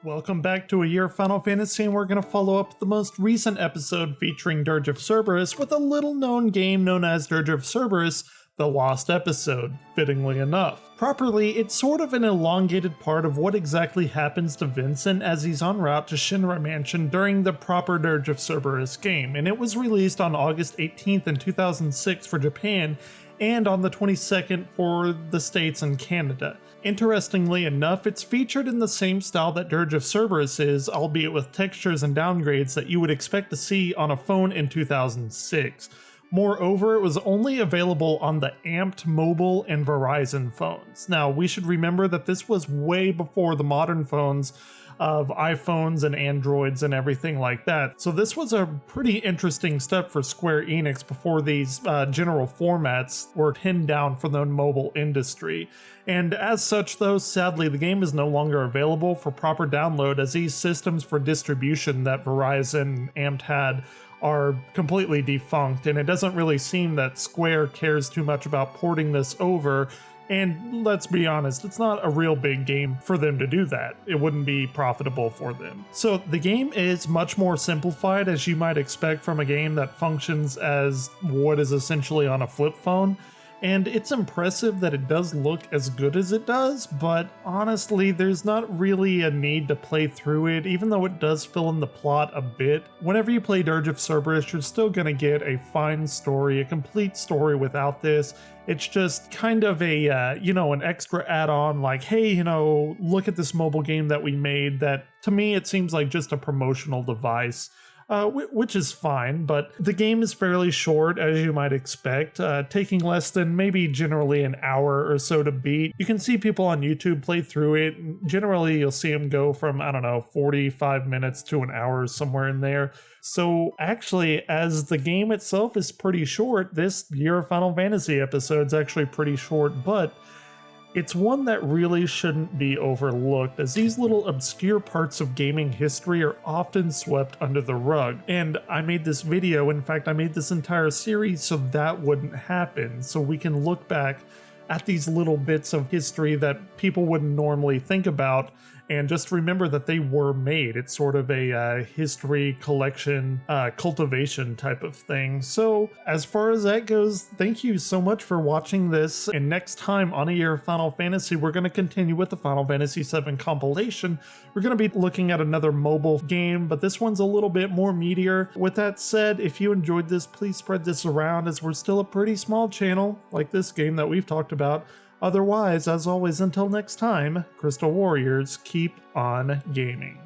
Welcome back to A Year of Final Fantasy, and we're going to follow up the most recent episode featuring Dirge of Cerberus with a little known game known as Dirge of Cerberus, the Lost Episode, fittingly enough. Properly, it's sort of an elongated part of what exactly happens to Vincent as he's en route to Shinra Mansion during the proper Dirge of Cerberus game, and it was released on August 18th in 2006 for Japan, and on the 22nd for the States and Canada. Interestingly enough, it's featured in the same style that Dirge of Cerberus is, albeit with textures and downgrades that you would expect to see on a phone in 2006. Moreover, it was only available on the Amped mobile and Verizon phones. Now, we should remember that this was way before the modern phones of iPhones and Androids and everything like that. So this was a pretty interesting step for Square Enix before these general formats were pinned down for the mobile industry. And as such though, sadly the game is no longer available for proper download, as these systems for distribution that Verizon Amped had are completely defunct, and it doesn't really seem that Square cares too much about porting this over. And let's be honest, it's not a real big game for them to do that. It wouldn't be profitable for them. So the game is much more simplified, as you might expect from a game that functions as what is essentially on a flip phone. And it's impressive that it does look as good as it does, but honestly, there's not really a need to play through it, even though it does fill in the plot a bit. Whenever you play Dirge of Cerberus, you're still gonna get a fine story, a complete story without this. It's just kind of a, an extra add-on, like, hey, look at this mobile game that we made, that to me it seems like just a promotional device. Which is fine, but the game is fairly short, as you might expect, taking less than maybe generally an hour or so to beat. You can see people on YouTube play through it. Generally, you'll see them go from, 45 minutes to an hour, somewhere in there. So actually, as the game itself is pretty short, this Year of Final Fantasy episode is actually pretty short, but it's one that really shouldn't be overlooked, as these little obscure parts of gaming history are often swept under the rug. And I made this video, in fact I made this entire series so that wouldn't happen, so we can look back at these little bits of history that people wouldn't normally think about and just remember that they were made. It's sort of a history collection, cultivation type of thing. So as far as that goes, thank you so much for watching this. And next time on A Year of Final Fantasy, we're going to continue with the Final Fantasy VII compilation. We're going to be looking at another mobile game, but this one's a little bit more meatier. With that said, if you enjoyed this, please spread this around, as we're still a pretty small channel, like this game that we've talked about. Otherwise, as always, until next time, Crystal Warriors, keep on gaming.